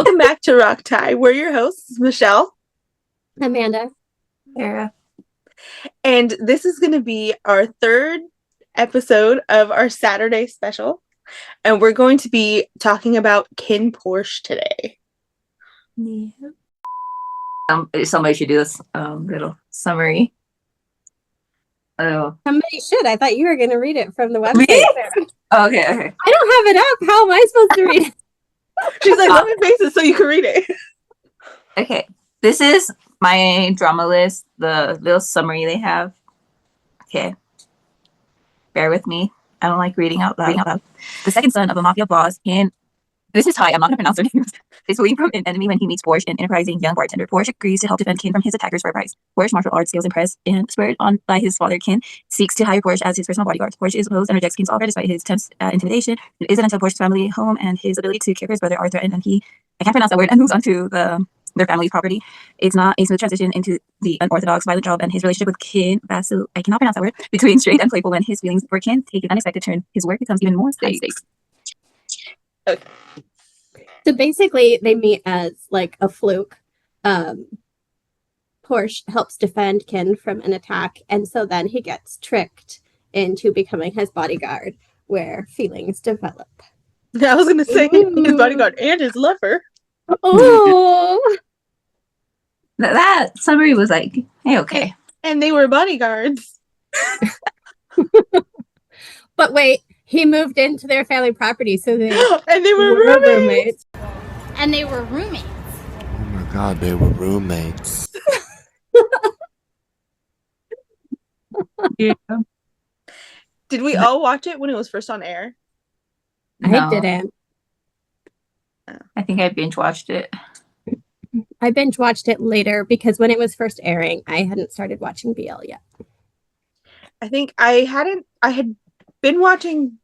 Welcome back to Rock Tie. We're your hosts, Michelle, Amanda. Sarah. and this is going to be our third episode of our Saturday special, and we're going to be talking about KinnPorsche today. Yeah. Somebody should do this little summary. Oh, Somebody should. I thought you were going to read it from the website. me? Okay. I don't have it up. How am I supposed to read it? She's like, let me face it so you can read it. Okay. This is my drama list, the little summary they have. Okay. Bear with me. I don't like reading out loud. The second son of a mafia boss, this is Thai, I'm not going to pronounce their names, is fleeing from an enemy when he meets Porsche, an enterprising young bartender. Porsche agrees to help defend Kinn from his attackers for a price. Porsche, martial arts skills impressed and spurred on by his father, Kinn, seeks to hire Porsche as his personal bodyguard. Porsche is opposed and rejects Kinn's offer despite his attempts at intimidation. It isn't until Porsche's family home and his ability to care for his brother are threatened and I can't pronounce that word, and moves on to their family's property. It's not a smooth transition into the unorthodox violent job, and his relationship with Kinn, I cannot pronounce that word, between straight and playful when his feelings for Kinn take an unexpected turn. His work becomes even more high stakes. Okay. So basically, they meet as like a fluke. Porsche helps defend Kinn from an attack, and so then he gets tricked into becoming his bodyguard, where feelings develop. I was going to say his bodyguard and his lover. Oh, That summary was like, hey, okay. And they were bodyguards. but wait, he moved into their family property, so they and they were roommates. And they were roommates. Oh my god, they were roommates. Yeah. Did we all watch it when it was first on air? I didn't. I think I binge watched it. I binge watched it later because when it was first airing, I hadn't started watching BL yet. I think I had been watching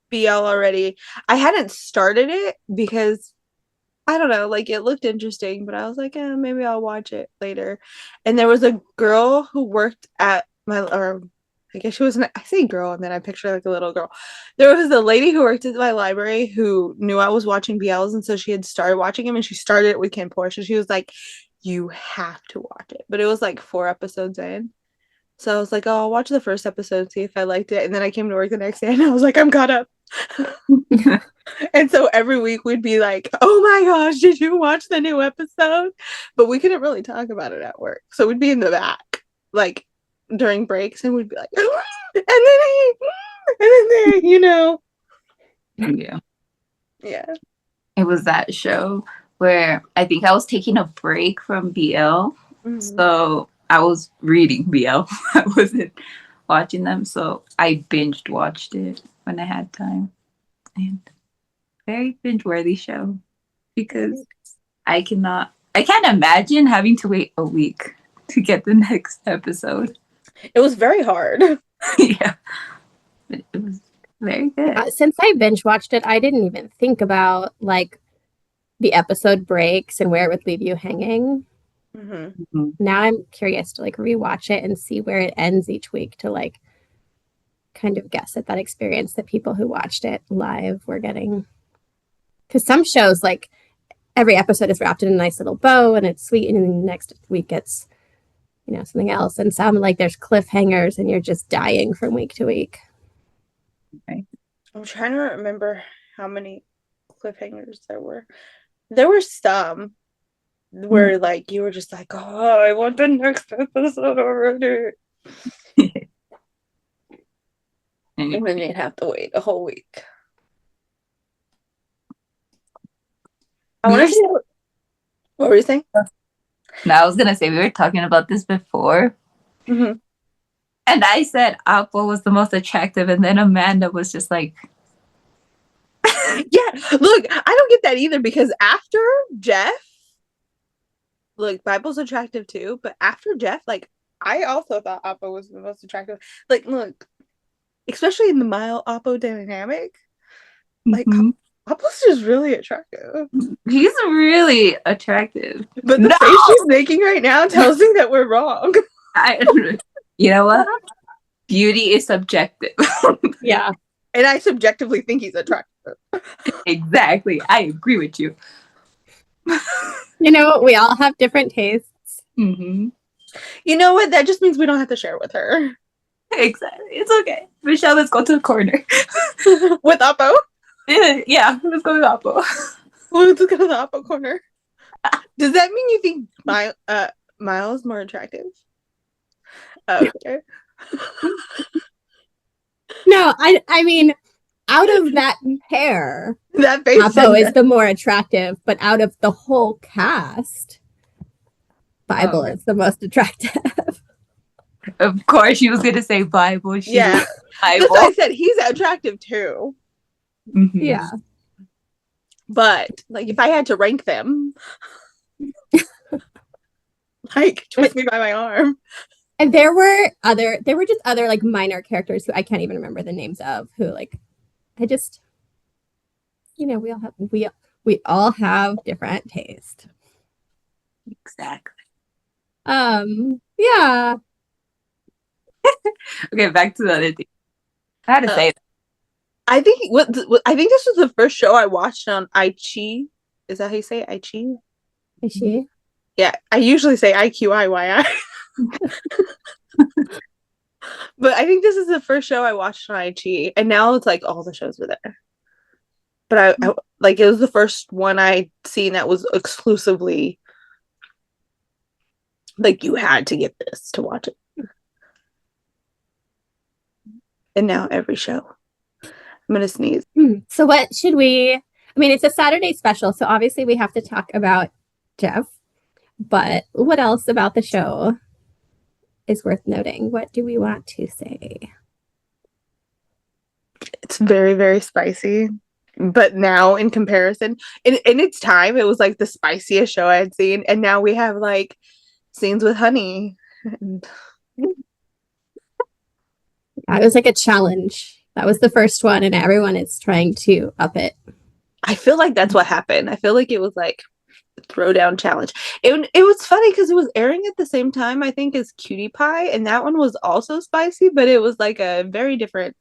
BL already. I hadn't started it because I don't know, like it looked interesting, but I was like, maybe I'll watch it later. And there was a girl who worked at I guess she was I say girl, and then I picture like a little girl. There was a lady who worked at my library who knew I was watching BLs, and so she had started watching him, and she started it with KinnPorsche, and she was like, you have to watch it. But it was like 4 episodes in. So I was like, I'll watch the first episode, see if I liked it. And then I came to work the next day and I was like, I'm caught up. And so every week we'd be like, oh my gosh, did you watch the new episode? But we couldn't really talk about it at work. So we'd be in the back, like during breaks, and we'd be like, and then they, Yeah. Yeah. It was that show where I think I was taking a break from BL. Mm-hmm. So I was reading BL. I wasn't watching them. So I binged watched it when I had time. And very binge-worthy show. Because I can't imagine having to wait a week to get the next episode. It was very hard. Yeah. But it was very good. Since I binge watched it, I didn't even think about like the episode breaks and where it would leave you hanging. Mm-hmm. Now I'm curious to like rewatch it and see where it ends each week to like kind of guess at that experience that people who watched it live were getting. Because some shows, like every episode is wrapped in a nice little bow and it's sweet, and then the next week it's something else. And some like there's cliffhangers and you're just dying from week to week. Okay. I'm trying to remember how many cliffhangers there were. There were some where like you were just like, oh, I want the next episode already. And then you'd have to wait a whole week. I want to see what were you saying? No, I was gonna say we were talking about this before. Mm-hmm. And I said Apple was the most attractive, and then Amanda was just like, yeah, look, I don't get that either, because after Jeff, look, Bible's attractive too, but after Jeff, like, I also thought Apple was the most attractive. Like, look, especially in the mile Oppo dynamic, like, Apple's just really attractive. He's really attractive. But the face she's making right now tells me that we're wrong. You know what? Beauty is subjective. Yeah. And I subjectively think he's attractive. Exactly. I agree with you. You know, we all have different tastes. Mm-hmm. You know what? That just means we don't have to share with her. Exactly. It's okay. Michelle, let's go to the corner. With Oppo. Yeah, let's go to Oppo. Let's go to the Oppo corner. Does that mean you think Miles more attractive? Okay. No, I mean, out of that pair, That face Apo is the more attractive, but out of the whole cast, Bible is the most attractive. Of course, she was gonna say Bible. Yeah. That's why I said he's attractive too. Mm-hmm. Yeah. But like if I had to rank them, like twist me by my arm. And there were just other like minor characters who I can't even remember the names of, who like I just, you know, we all have different taste. Exactly. Yeah. Okay, back to the other thing. I had to say that. I think I think this was the first show I watched on iQIYI. Is that how you say it? iQIYI? Is she? Yeah, I usually say IQIYI. But I think this is the first show I watched on iQIYI, and now it's like all the shows were there. But I like it was the first one I'd seen that was exclusively like you had to get this to watch it. And now every show. I'm gonna sneeze. So what should we? I mean, it's a Saturday special, so obviously we have to talk about Jeff. But what else about the show is worth noting? What do we want to say? It's very, very spicy. But now in comparison, in its time, it was like the spiciest show I had seen. And now we have like scenes with honey. And Yeah, it was like a challenge. That was the first one, and everyone is trying to up it. I feel like that's what happened. I feel like it was like a throwdown challenge. It was funny because it was airing at the same time, I think, as Cutie Pie, and that one was also spicy, but it was like a very different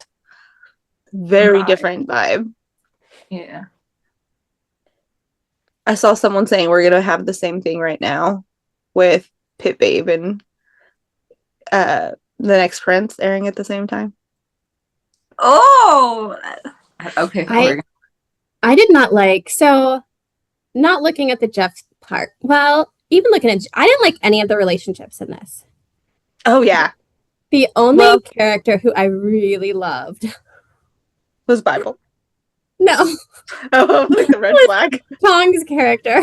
vibe. Yeah. I saw someone saying we're gonna have the same thing right now with Pit Babe and The Next Prince airing at the same time. Oh, okay. I did not like, so not looking at the Jeff part. Well, even looking at, I didn't like any of the relationships in this. Oh yeah, The only character who I really loved was Bible. No. Oh, like the red flag. Tong's character.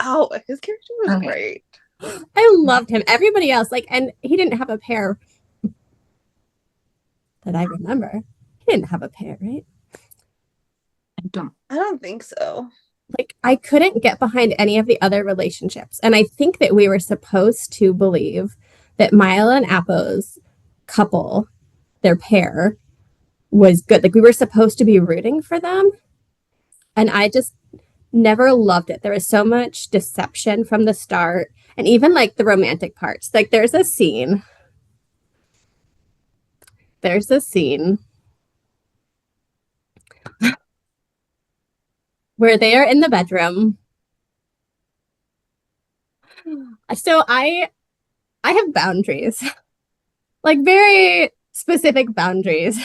Oh, his character was great. I loved him. Everybody else, like, and he didn't have a pair that I remember. He didn't have a pair, right? I don't think so. Like, I couldn't get behind any of the other relationships. And I think that we were supposed to believe that Mila and Apo's couple, their pair, was good. Like, we were supposed to be rooting for them. And I just never loved it. There was so much deception from the start. And even like the romantic parts. Like, there's a scene where they are in the bedroom. So I have boundaries, like very specific boundaries.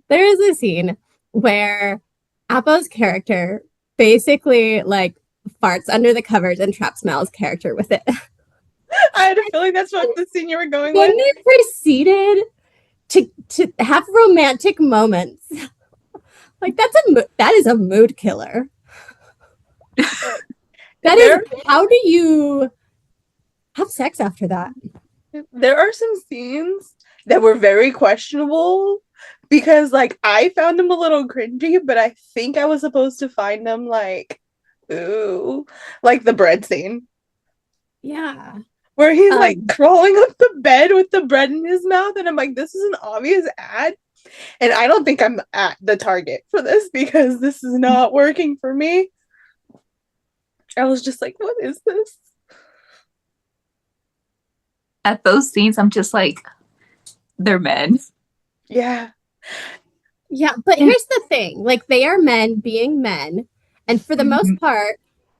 There is a scene where Apo's character basically like farts under the covers and traps Mel's character with it. I had a feeling that's what the scene you were going Then with. they proceeded to have romantic moments. Like, that is a mood killer. How do you have sex after that? There are some scenes that were very questionable because like I found them a little cringy, but I think I was supposed to find them like, ooh, like the bread scene. Yeah. Where he's like crawling up the bed with the bread in his mouth, and I'm like, this is an obvious ad. And I don't think I'm at the target for this because this is not working for me. I was just like, what is this? At those scenes, I'm just like, they're men. Yeah. Yeah, but here's the thing. Like, they are men being men, and for the most part,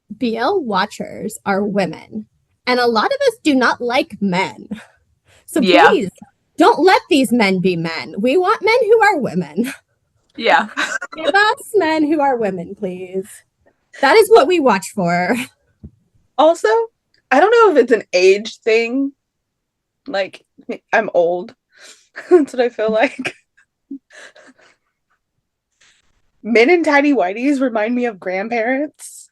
BL watchers are women. And a lot of us do not like men. So Yeah. please don't let these men be men. We want men who are women. Yeah. Give us men who are women, please. That is what we watch for. Also, I don't know if it's an age thing. Like, I'm old. That's what I feel like. Men in tidy whities remind me of grandparents.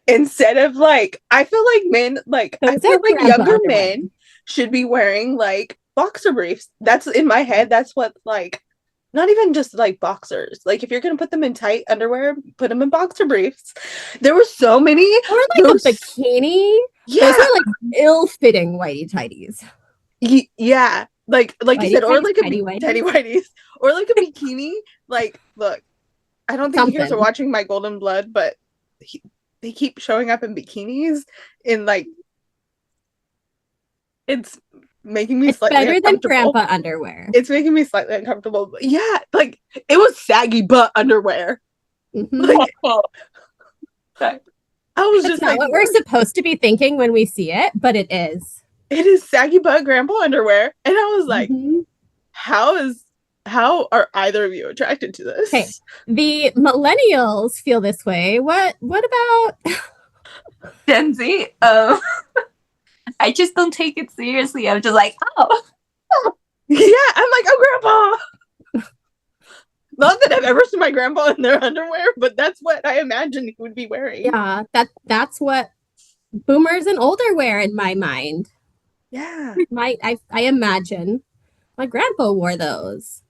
Instead of like, I feel like men, like, I Those feel are like grandpa younger underwear. men should be wearing like boxer briefs. That's in my head. That's what, like, not even just like boxers. Like, if you're gonna put them in tight underwear, put them in boxer briefs. There were so many. Or like Those, a bikini. yeah, Those are like ill-fitting whitey tighties. yeah. Like you Whitey said, or tighties, like a tighty whities. teddy whities, or like a bikini. Like, look, I don't think you guys are Something. watching My Golden Blood, but they keep showing up in bikinis in like, it's making me It's slightly better than uncomfortable. grandpa underwear. It's making me slightly uncomfortable. But yeah, like it was saggy butt underwear. Mm-hmm. Like Okay. I was That's just not like, what we're supposed to be thinking when we see it, but it is. it is saggy butt grandpa underwear, and I was like, Mm-hmm. how are either of you attracted to this? Okay, the millennials feel this way. What about Gen Z, I just don't take it seriously. I'm just like, oh. Yeah, I'm like, oh, grandpa. Not that I've ever seen my grandpa in their underwear, but that's what I imagine he would be wearing. Yeah, that's what boomers and older wear in my mind. Yeah. I imagine my grandpa wore those.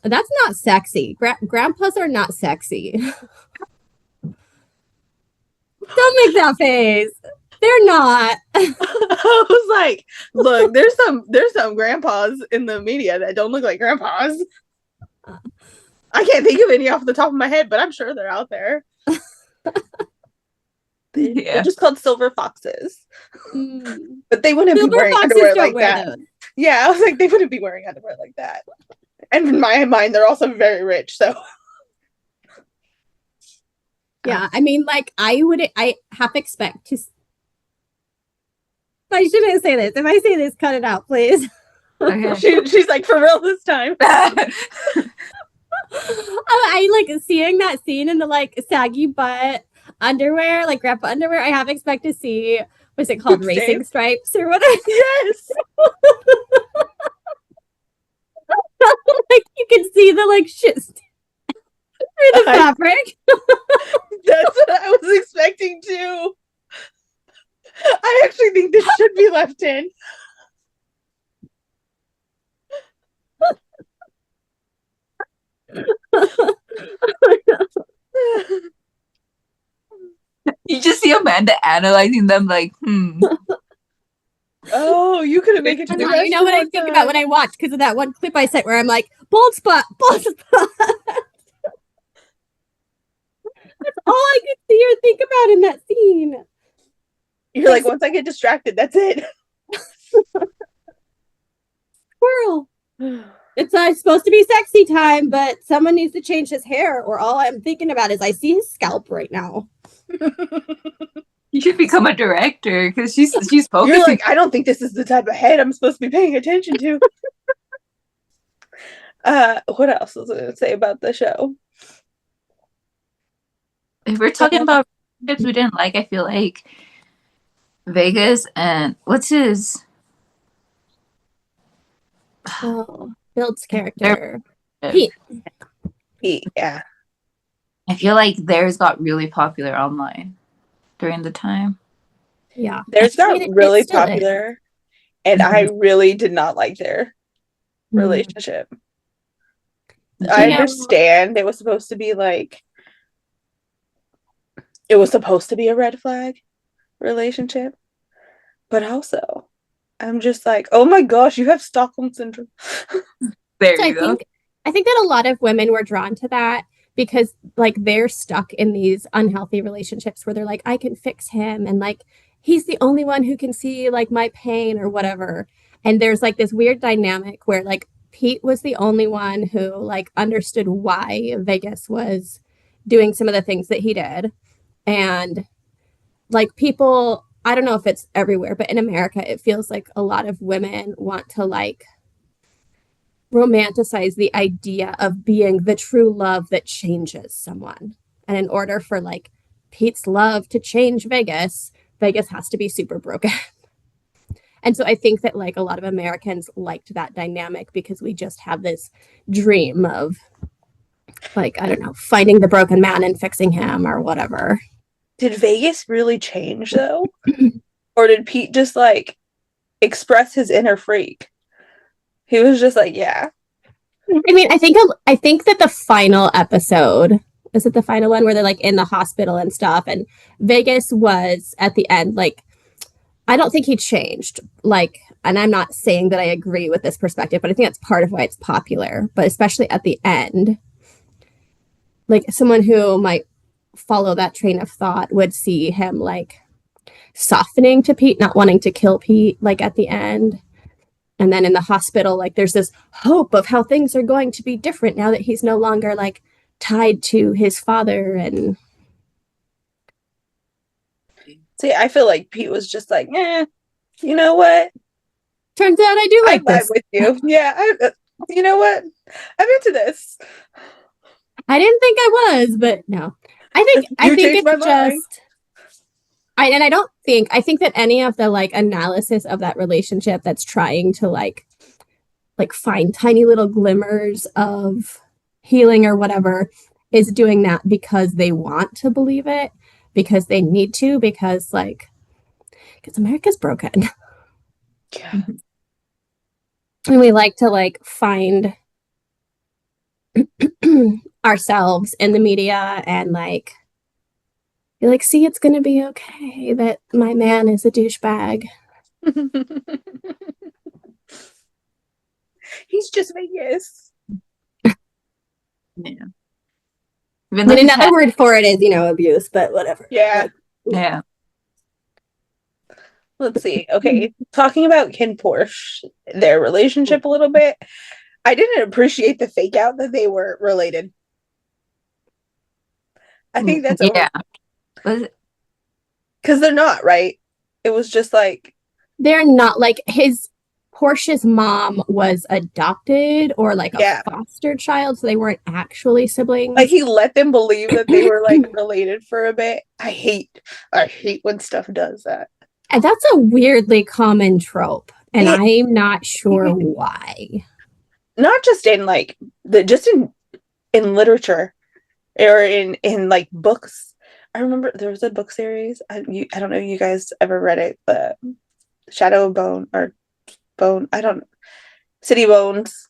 That's not sexy. Grandpas are not sexy. Don't make that face. They're not. I was like, look, there's some grandpas in the media that don't look like grandpas. I can't think of any off the top of my head, but I'm sure they're out there. They're just called silver foxes. But they wouldn't be wearing underwear like that. Those. Yeah, I was like, they wouldn't be wearing underwear like that. And in my mind, they're also very rich, so. Yeah, I mean, like, I half expect to. I shouldn't say this. If I say this, cut it out, please. Okay. She's like, for real this time. I like seeing that scene in the like saggy butt underwear, like grandpa underwear. I half expect to see, what's it called, racing stripes or whatever. Yes. Like you can see the like shit through the fabric. That's what I was expecting too. I actually think this should be left in. You just see Amanda analyzing them like, Oh, you couldn't make it to the rest. You know what I think about when I watch, because of that one clip I sent where I'm like, bold spot, bold spot. That's all I could see or think about in that scene. You're like, once I get distracted, that's it. Squirrel. It's supposed to be sexy time, but someone needs to change his hair, or all I'm thinking about is I see his scalp right now. You should become a director because she's focusing. You're like, I don't think this is the type of head I'm supposed to be paying attention to. What else was I going to say about the show? If we're talking about relationships we didn't like, I feel like Vegas and what's his? Oh, Bill's character. Pete. Yeah. I feel like theirs got really popular online during the time. Yeah. Theirs got really popular, and I really did not like their relationship. I understand it was supposed to be like, it was supposed to be a red flag relationship, but also I'm just like, oh my gosh, you have Stockholm syndrome. There you go. I think that a lot of women were drawn to that because like they're stuck in these unhealthy relationships where they're like, I can fix him, and like he's the only one who can see like my pain or whatever. And there's like this weird dynamic where like Pete was the only one who like understood why Vegas was doing some of the things that he did. And like people, I don't know if it's everywhere, but in America, it feels like a lot of women want to like romanticize the idea of being the true love that changes someone. And in order for like Pete's love to change Vegas, Vegas has to be super broken. And so I think that like a lot of Americans liked that dynamic because we just have this dream of like, I don't know, finding the broken man and fixing him or whatever. Did Vegas really change though? Or did Pete just like express his inner freak? He was just like, yeah. I mean, I think that the final episode, is it the final one where they're like in the hospital and stuff, and Vegas was at the end like, I don't think he changed. Like, and I'm not saying that I agree with this perspective, but I think that's part of why it's popular. But especially at the end, like someone who might follow that train of thought would see him like softening to Pete, not wanting to kill Pete, like at the end. And then in the hospital, like there's this hope of how things are going to be different now that he's no longer like tied to his father. And see, I feel like Pete was just like, you know what? turns out I do like I'm this. with you. Yeah, you know what? I'm into this. I didn't think I was, but no. I think changed my it's mind. just I think that any of the like analysis of that relationship that's trying to like find tiny little glimmers of healing or whatever is doing that because they want to believe it, because they need to, because America's broken. Yeah. And we like to like find ourselves in the media and like you're like, see, it's gonna be okay that my man is a douchebag. He's just Vegas. Yeah. And another word for it is, abuse, but whatever. Yeah. Yeah. Let's see. Okay. Talking about KinnPorsche, their relationship a little bit. I didn't appreciate the fake out that they were related. I think that's because they're not, right? It was just like they're not like Porsche's mom was adopted or like a foster child, so they weren't actually siblings. Like he let them believe that they were like related for a bit. I hate when stuff does that. And that's a weirdly common trope, and I'm not sure why. Not just in like in literature or in like books. I remember there was a book series. I don't know if you guys ever read it, but Shadow of Bone or Bone. I don't know. City Bones.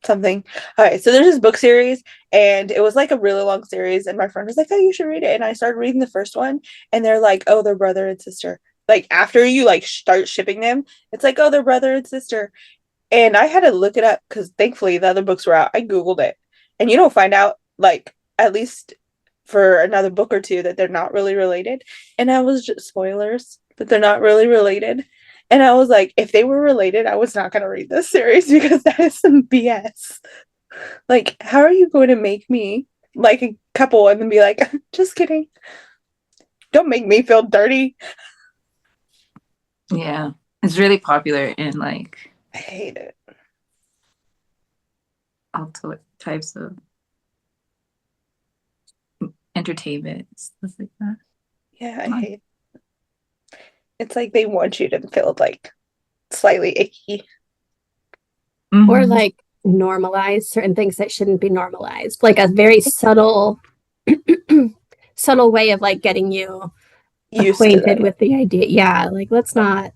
Something. All right, so there's this book series, and it was like a really long series, and my friend was like, "Oh, you should read it." And I started reading the first one, and they're like, "Oh, they're brother and sister." Like after you like start shipping them, it's like, "Oh, they're brother and sister." And I had to look it up because thankfully the other books were out. I Googled it, and you don't find out like at least for another book or two that they're not really related. And I was just spoilers that they're not really related. And I was like, if they were related, I was not going to read this series because that is some BS. Like, how are you going to make me like a couple and then be like, just kidding. Don't make me feel dirty. Yeah. It's really popular in like... I hate it. All types of entertainment, stuff like that. Yeah, I hate it. It's like they want you to feel like slightly icky. Mm-hmm. Or like normalize certain things that shouldn't be normalized. Like a very subtle way of like getting you acquainted with the idea. Yeah, like let's not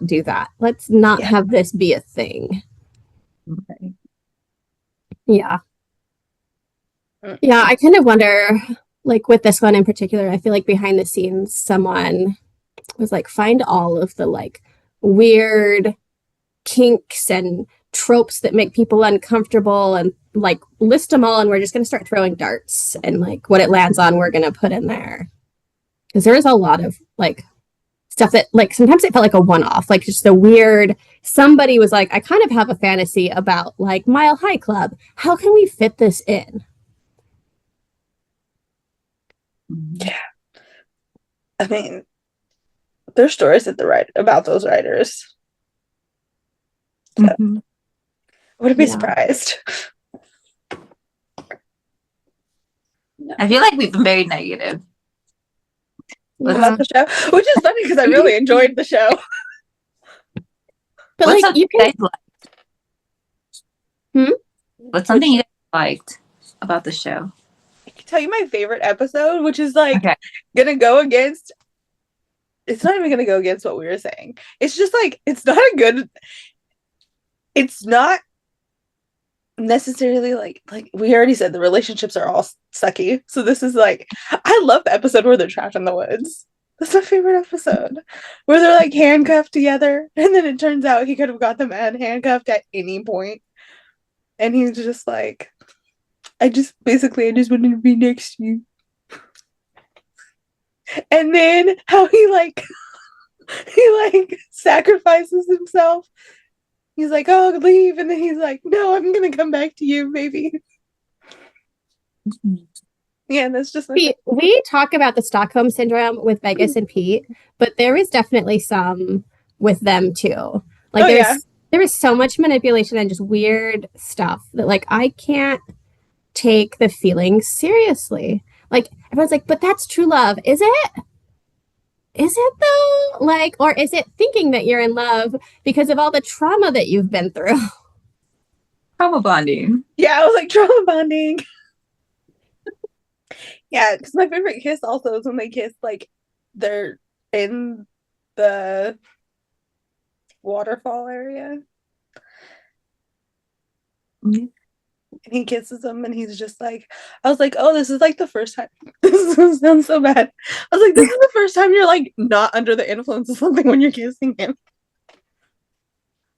do that. Let's not have this be a thing. Okay. Yeah. Yeah, I kind of wonder, like with this one in particular, I feel like behind the scenes, someone was like, find all of the like weird kinks and tropes that make people uncomfortable and like list them all. And we're just going to start throwing darts and like what it lands on, we're going to put in there. Because there is a lot of like stuff that like sometimes it felt like a one-off, like just a weird somebody was like, I kind of have a fantasy about like Mile High Club. How can we fit this in? Yeah. I mean, there's stories about those writers. So Mhm. I wouldn't be Yeah. surprised. I feel like we've been very negative. About the show, which is funny because I really enjoyed the show. But What's like something you you can guys liked? Hmm? What's something you guys liked about the show? I can tell you my favorite episode, which is like Okay. gonna go against. It's not even gonna go against what we were saying. It's just like it's not a good. It's not necessarily like we already said the relationships are all sucky. So this is like I love the episode where they're trapped in the woods. That's my favorite episode. Where they're like handcuffed together and then it turns out he could have got them handcuffed at any point. And he's just like I just wanted to be next to you. And then how he like sacrifices himself. He's like, oh, leave. And then he's like, no, I'm going to come back to you, baby. Yeah, that's just we talk about the Stockholm syndrome with Vegas and Pete, but there is definitely some with them too. Like there is so much manipulation and just weird stuff that like I can't take the feelings seriously. Like everyone's like, but that's true love. Is it? Is it though? Like, or is it thinking that you're in love because of all the trauma that you've been through? Trauma bonding. Yeah, I was like trauma bonding. Yeah, because my favorite kiss also is when they kiss like they're in the waterfall area. Mhm. And he kisses him and he's just like I was like, oh, this is like the first time. This sounds so bad. I was like, this is the first time you're like not under the influence of something when you're kissing him.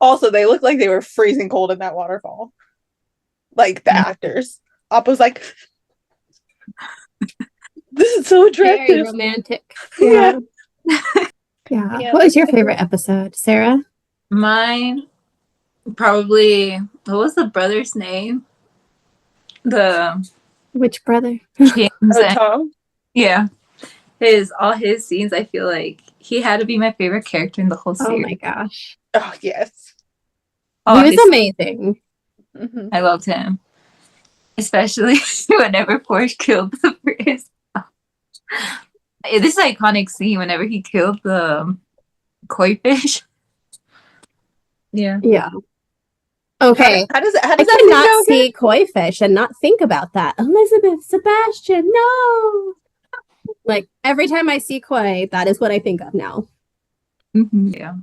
Also, they look like they were freezing cold in that waterfall. Like the actors. Appa's like, this is so attractive. Very romantic. Yeah. Yeah. What was your favorite episode, Sarah? Mine, probably, what was the brother's name? The Which brother? James. Tom. Yeah. All his scenes, I feel like he had to be my favorite character in the whole series. Oh my gosh. Oh, yes. Oh, He was amazing. Mm-hmm. I loved him. Especially whenever Porsche killed the first. This is an iconic scene whenever he killed the koi fish. Yeah. Yeah. Okay. How does I that cannot see koi fish and not think about that. Elizabeth, Sebastian, no. Like every time I see koi, that is what I think of now. Mm-hmm. Yeah.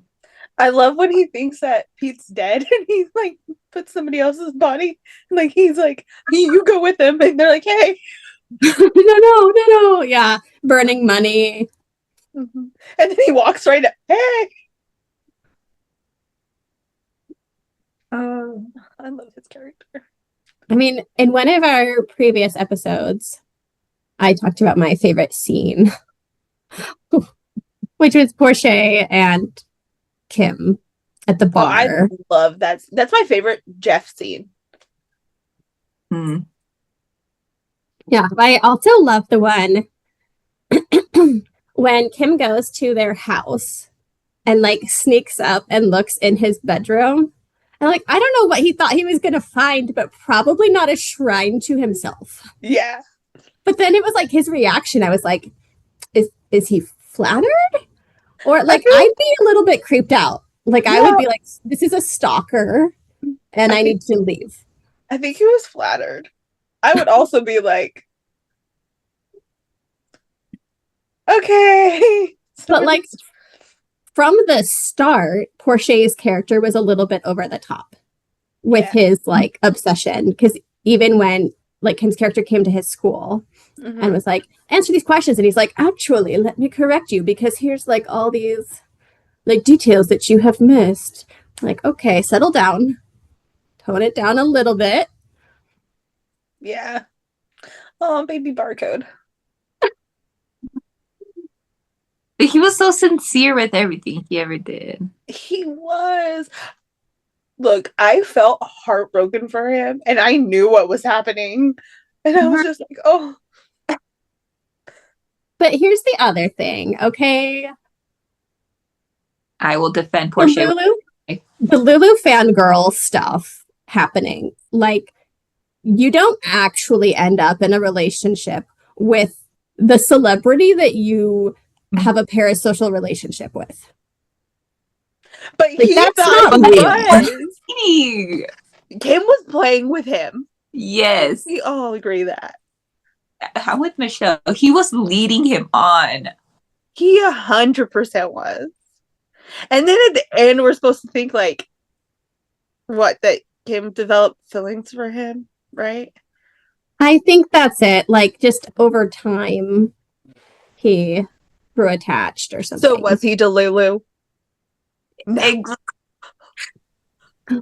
I love when he thinks that Pete's dead and he's like puts somebody else's body. Like he's like, you go with him, and they're like, hey. No. Yeah. Burning money. Mm-hmm. And then he walks right up, hey. I love his character. I mean, in one of our previous episodes, I talked about my favorite scene, which was Porsche and Kim at the bar. I love that. That's my favorite Jeff scene. Yeah, I also love the one when Kim goes to their house and like sneaks up and looks in his bedroom. And like, I don't know what he thought he was going to find, but probably not a shrine to himself. Yeah. But then it was like his reaction. I was like, is he flattered? Or like, I'd be a little bit creeped out. Like, I would be like, this is a stalker and I need to leave. I think he was flattered. I would also be like, okay. But like, from the start, Porsche's character was a little bit over the top with his like obsession. Because even when like Kim's character came to his school and was like, answer these questions. And he's like, actually, let me correct you because here's like all these like details that you have missed. Like, okay, settle down. Tone it down a little bit. Yeah. Oh, baby barcode. He was so sincere with everything he ever did. He was. Look, I felt heartbroken for him, and I knew what was happening. And I was just like, oh. But here's the other thing, okay? I will defend Porsche. The Lulu fangirl stuff happening. Like, you don't actually end up in a relationship with the celebrity that you have a parasocial relationship with. But like, he that's thought not he real. was. Kim was playing with him. Yes. We all agree that. I'm with Michelle. He was leading him on. He 100% was. And then at the end, we're supposed to think like, what, that Kim developed feelings for him, right? I think that's it. Like, just over time, he grew attached or something. So was he Delulu? No.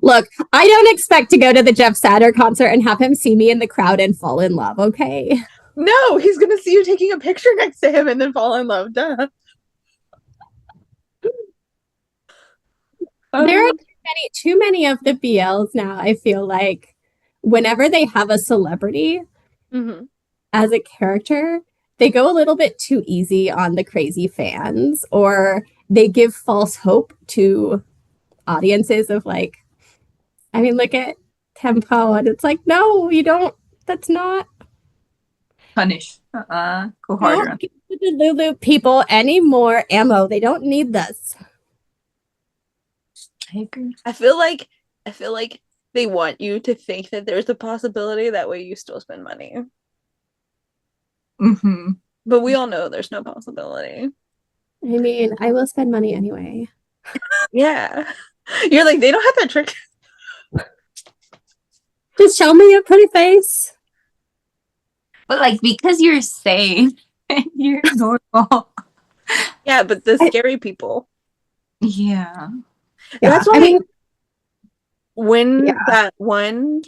Look, I don't expect to go to the Jeff Satur concert and have him see me in the crowd and fall in love, okay? No, he's going to see you taking a picture next to him and then fall in love. Duh. There are too many of the BLs now, I feel like. Whenever they have a celebrity as a character, they go a little bit too easy on the crazy fans, or they give false hope to audiences of like, I mean, look at Tempo, and it's like, no, you don't. That's not. Punish. Go harder. Don't give the Lulu people any more ammo. They don't need this. I agree. I feel like they want you to think that there's a possibility. That way you still spend money. But we all know there's no possibility. I mean, I will spend money anyway. Yeah. You're like, they don't have that trick. Just show me a pretty face. But like, because you're sane and you're normal. Yeah, but the scary people. Yeah. That's why, I mean, when that one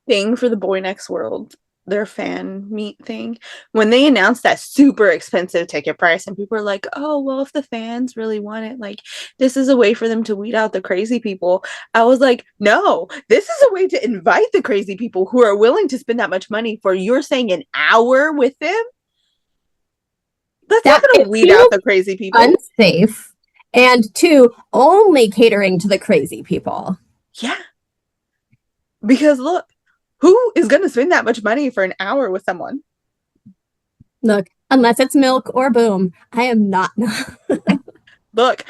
thing for the Boy Next World, their fan meet thing, when they announced that super expensive ticket price and people are like, oh, well, if the fans really want it, like, this is a way for them to weed out the crazy people. I was like, no, this is a way to invite the crazy people who are willing to spend that much money for, you're saying, an hour with them. That's not going to weed out the crazy people. Unsafe. And two, only catering to the crazy people. Yeah. Because look, who is going to spend that much money for an hour with someone? Look, unless it's Milk or Boom, I am not. Look,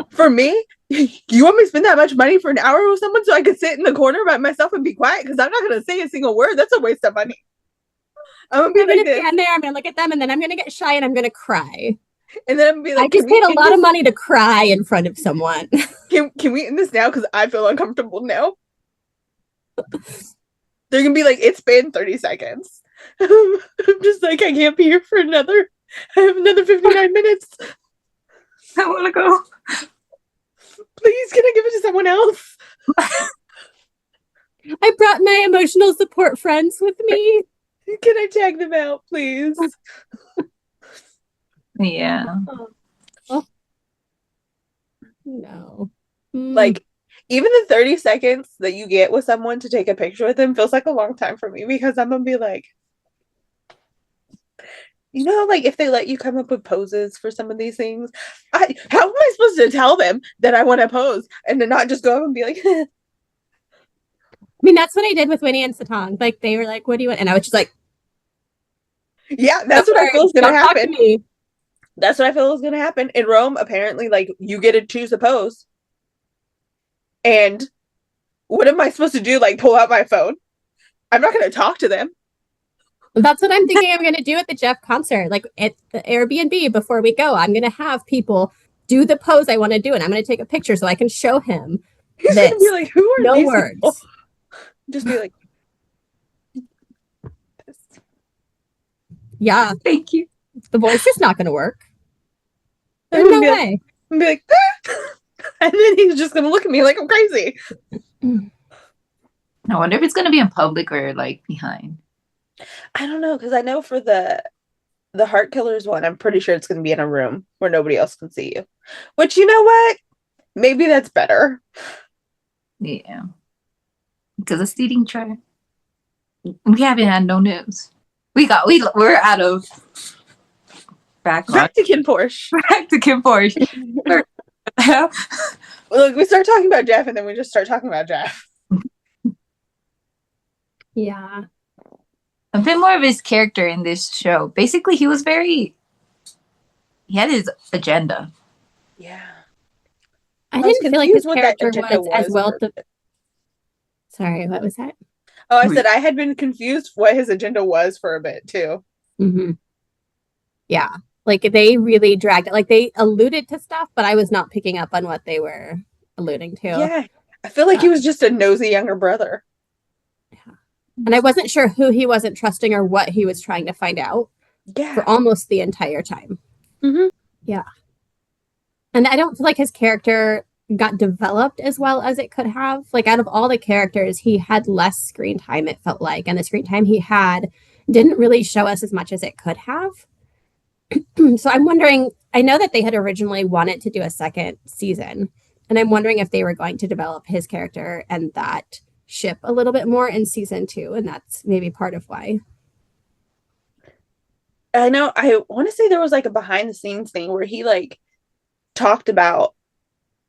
for me, you want me to spend that much money for an hour with someone so I could sit in the corner by myself and be quiet? Because I'm not going to say a single word. That's a waste of money. I'm going to stand there, I'm going to look at them, and then I'm going to get shy and I'm going to cry. And then I'm going to be like, I just paid a lot of money to cry in front of someone. Can we end this now? Because I feel uncomfortable now. They're going to be like, it's been 30 seconds. I'm just like, I can't be here for I have another 59 minutes. I want to go. Please, can I give it to someone else? I brought my emotional support friends with me. Can I tag them out, please? Yeah. Oh. No. Like, even the 30 seconds that you get with someone to take a picture with them feels like a long time for me, because I'm going to be like, you know, like, if they let you come up with poses for some of these things, how am I supposed to tell them that I want to pose and to not just go up and be like, I mean, that's what I did with Winnie and Satang. Like, they were like, what do you want? And I was just like, yeah, that's what I feel is going to happen. That's what I feel is going to happen. In Rome, apparently, like, you get to choose a pose. And what am I supposed to do? Like, pull out my phone? I'm not going to talk to them. That's what I'm thinking I'm going to do at the Jeff concert. Like, at the Airbnb before we go, I'm going to have people do the pose I want to do, and I'm going to take a picture so I can show him He's going to be like, who are these words. people? Just be like, yeah. Thank you. The voice is not going to work. There's no way. And be like, and then he's just going to look at me like I'm crazy. I wonder if it's going to be in public or like behind. I don't know, because I know for the Heart Killers one, I'm pretty sure it's going to be in a room where nobody else can see you. Which, you know what? Maybe that's better. Yeah. Because it's eating tray. We haven't had no news. We're out of back Back to KinnPorsche. to KinnPorsche. Look, we start talking about Jeff, and then we just start talking about Jeff. Yeah. A bit more of his character in this show. Basically, he had his agenda. Yeah. I was didn't feel like his confused what that character agenda was as was well. for- Sorry, what was that? Oh, I said I had been confused what his agenda was for a bit, too. Mm-hmm. Yeah. Like they really dragged it. Like they alluded to stuff, but I was not picking up on what they were alluding to. Yeah. I feel like he was just a nosy younger brother. Yeah. And I wasn't sure who he wasn't trusting or what he was trying to find out Yeah. for almost the entire time. Mm-hmm. Yeah. And I don't feel like his character got developed as well as it could have. Like out of all the characters, he had less screen time, it felt like. And the screen time he had didn't really show us as much as it could have. So I'm wondering, I know that they had originally wanted to do a second season, and I'm wondering if they were going to develop his character and that ship a little bit more in season 2, and that's maybe part of why. I know, I want to say there was like a behind the scenes thing where he like talked about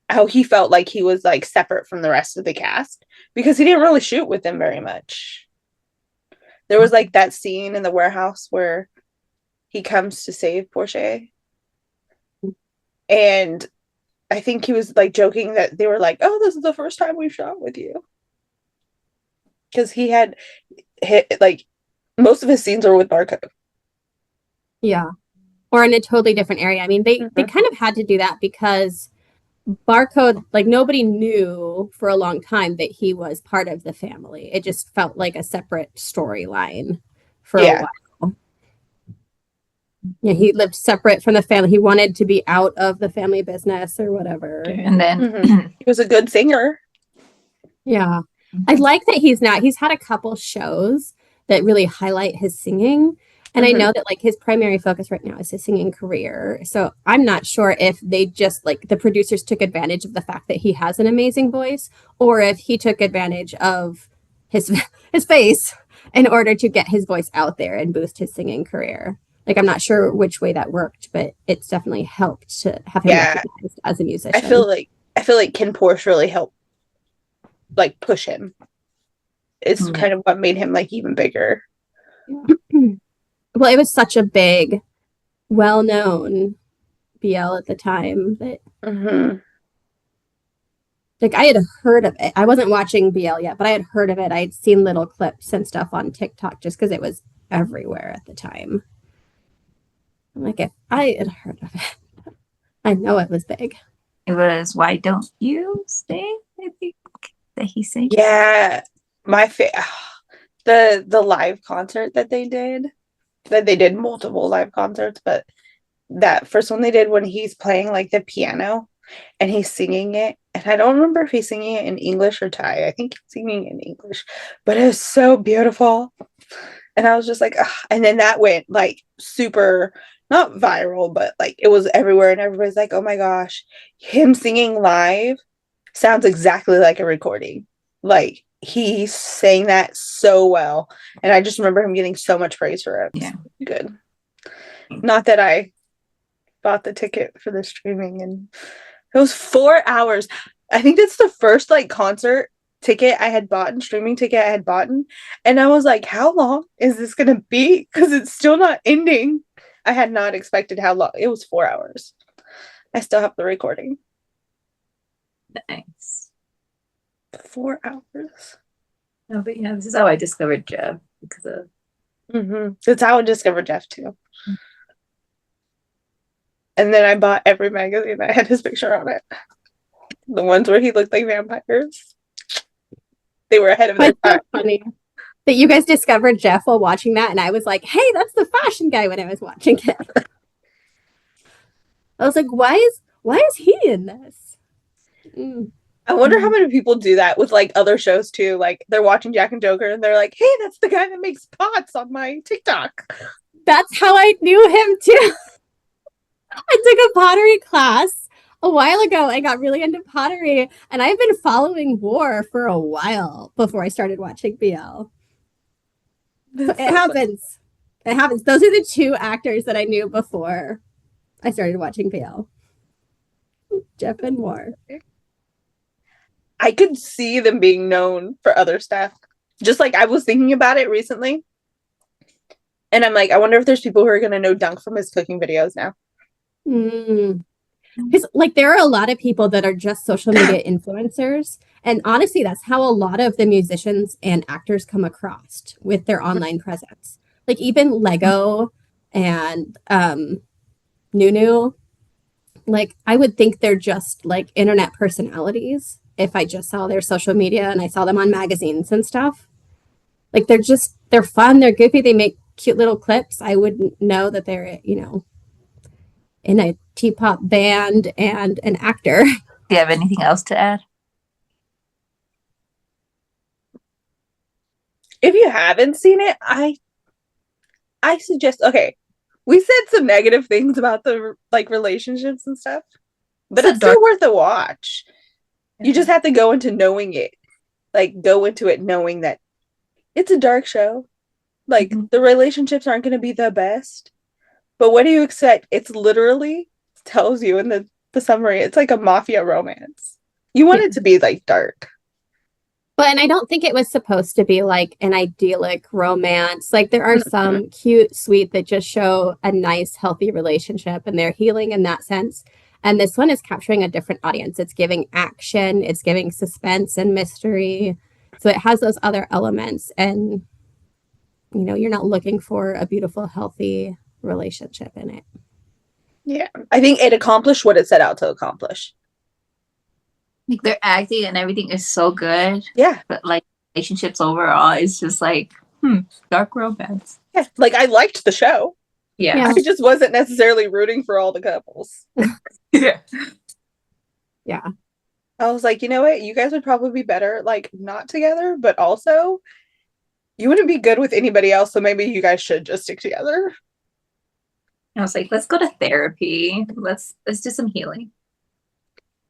how he felt like he was like separate from the rest of the cast because he didn't really shoot with them very much. There was like that scene in the warehouse where he comes to save Porsche. And I think he was like joking that they were like, oh, this is the first time we've shot with you. Because he had hit like most of his scenes are with Barcode. Yeah. Or in a totally different area. I mean, they kind of had to do that because Barcode, like nobody knew for a long time that he was part of the family. It just felt like a separate storyline for a while. Yeah, he lived separate from the family. He wanted to be out of the family business or whatever. And then he was a good singer. Yeah. I like that he's had a couple shows that really highlight his singing. And I know that like his primary focus right now is his singing career. So I'm not sure if they just like the producers took advantage of the fact that he has an amazing voice or if he took advantage of his face in order to get his voice out there and boost his singing career. Like I'm not sure which way that worked, but it's definitely helped to have him recognized as a musician. I feel like KinnPorsche really helped like push him. It's kind of what made him like even bigger. Well, it was such a big, well-known BL at the time that like I had heard of it. I wasn't watching BL yet, but I had heard of it. I had seen little clips and stuff on TikTok just because it was everywhere at the time. I'm like, if I had heard of it, I know it was big. It was Why Don't You Stay? I think that he sang. Yeah, the live concert that they did multiple live concerts, but that first one they did when he's playing like the piano and he's singing it, and I don't remember if he's singing it in English or Thai. I think he's singing in English, but it was so beautiful, and I was just like, ugh. And then that went like super. Not viral, but like it was everywhere, and everybody's like, oh my gosh, him singing live sounds exactly like a recording. Like he sang that so well, and I just remember him getting so much praise for it. Yeah, good. Not that I bought the ticket for the streaming, and it was 4 hours. I think that's the first like concert ticket I had bought, and streaming ticket I had bought, and I was like, how long is this gonna be? Because it's still not ending. I had not expected how long. It was 4 hours. I still have the recording. Nice. 4 hours. Oh, but yeah, this is how I discovered Jeff because of. That's how I discovered Jeff too. And then I bought every magazine that had his picture on it. The ones where he looked like vampires. They were ahead of their time. So funny that you guys discovered Jeff while watching that, and I was like, hey, that's the fashion guy when I was watching it. I was like, why is he in this? I wonder how many people do that with like other shows too. Like they're watching Jack and Joker and they're like, hey, that's the guy that makes pots on my TikTok. That's how I knew him too. I took a pottery class a while ago. I got really into pottery, and I've been following War for a while before I started watching BL. So it happens. It happens. Those are the two actors that I knew before I started watching BL. Jeff and War. I could see them being known for other stuff. Just like I was thinking about it recently. And I'm like, I wonder if there's people who are going to know Dunk from his cooking videos now. Because like there are a lot of people that are just social media influencers, and honestly that's how a lot of the musicians and actors come across with their online presence. Like even Lego and Nunu, like I would think they're just like internet personalities if I just saw their social media and I saw them on magazines and stuff. Like they're fun, they're goofy, they make cute little clips. I wouldn't know that they're, in a T-pop band and an actor. Do you have anything else to add? If you haven't seen it, I suggest, okay, we said some negative things about the like relationships and stuff, but it's still worth a watch. You just have to go into knowing it. Like go into it knowing that it's a dark show. Like the relationships aren't going to be the best. But what do you expect? It's literally tells you in the summary, it's like a mafia romance. You want it to be like dark. But and I don't think it was supposed to be like an idyllic romance. Like there are some cute, sweet that just show a nice, healthy relationship and they're healing in that sense. And this one is capturing a different audience. It's giving action, it's giving suspense and mystery. So it has those other elements. And, you're not looking for a beautiful, healthy relationship in it. Yeah. I think it accomplished what it set out to accomplish. Like their acting and everything is so good. Yeah. But like relationships overall is just like, dark romance. Yeah. Like I liked the show. Yeah. I just wasn't necessarily rooting for all the couples. Yeah. Yeah. I was like, you know what? You guys would probably be better, like, not together, but also you wouldn't be good with anybody else, so maybe you guys should just stick together. I was like, let's go to therapy. Let's do some healing.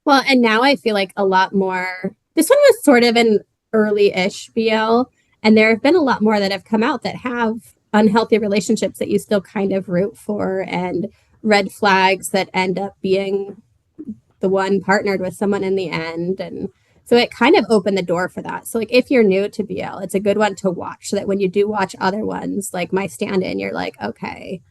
Well, and now I feel like a lot more. This one was sort of an early-ish BL, and there have been a lot more that have come out that have unhealthy relationships that you still kind of root for, and red flags that end up being the one partnered with someone in the end. And so it kind of opened the door for that. So like if you're new to BL, it's a good one to watch so that when you do watch other ones, like My Stand-In, you're like, okay,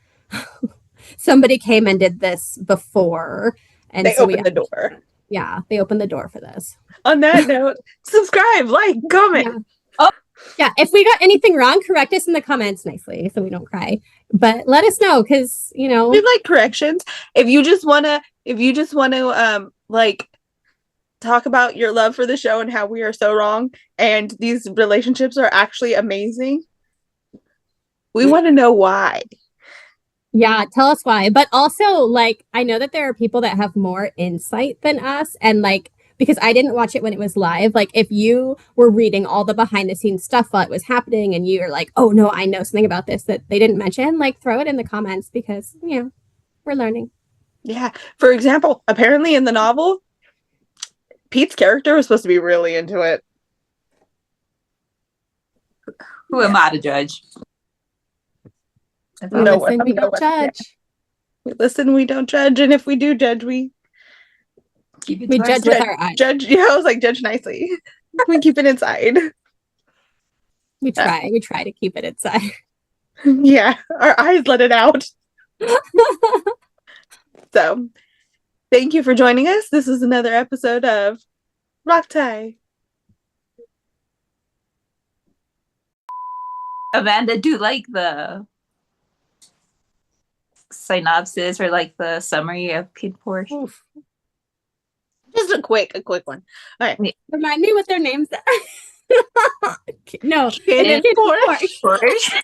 somebody came and did this before. And they opened the door. Yeah, they opened the door for this. On that note, subscribe, like, comment. Yeah. Yeah, if we got anything wrong, correct us in the comments nicely so we don't cry. But let us know because, we like corrections. If you just want to like talk about your love for the show and how we are so wrong and these relationships are actually amazing, we want to know why. Yeah, tell us why. But also, like, I know that there are people that have more insight than us, and like, because I didn't watch it when it was live. Like, if you were reading all the behind the scenes stuff while it was happening and you're like, oh no, I know something about this that they didn't mention, like, throw it in the comments because, we're learning. Yeah. For example, apparently in the novel, Pete's character was supposed to be really into it. Who am I to judge? We listen, we don't judge. We listen, we don't judge. And if we do judge, we judge with our eyes. Judge, I was like, judge nicely. We keep it inside. We try to keep it inside. Yeah, our eyes let it out. So, thank you for joining us. This is another episode of Rock Tie. Amanda, do like the synopsis or like the summary of KinnPorsche? Just a quick one. All right. Remind me what their names are. No, KinnPorsche.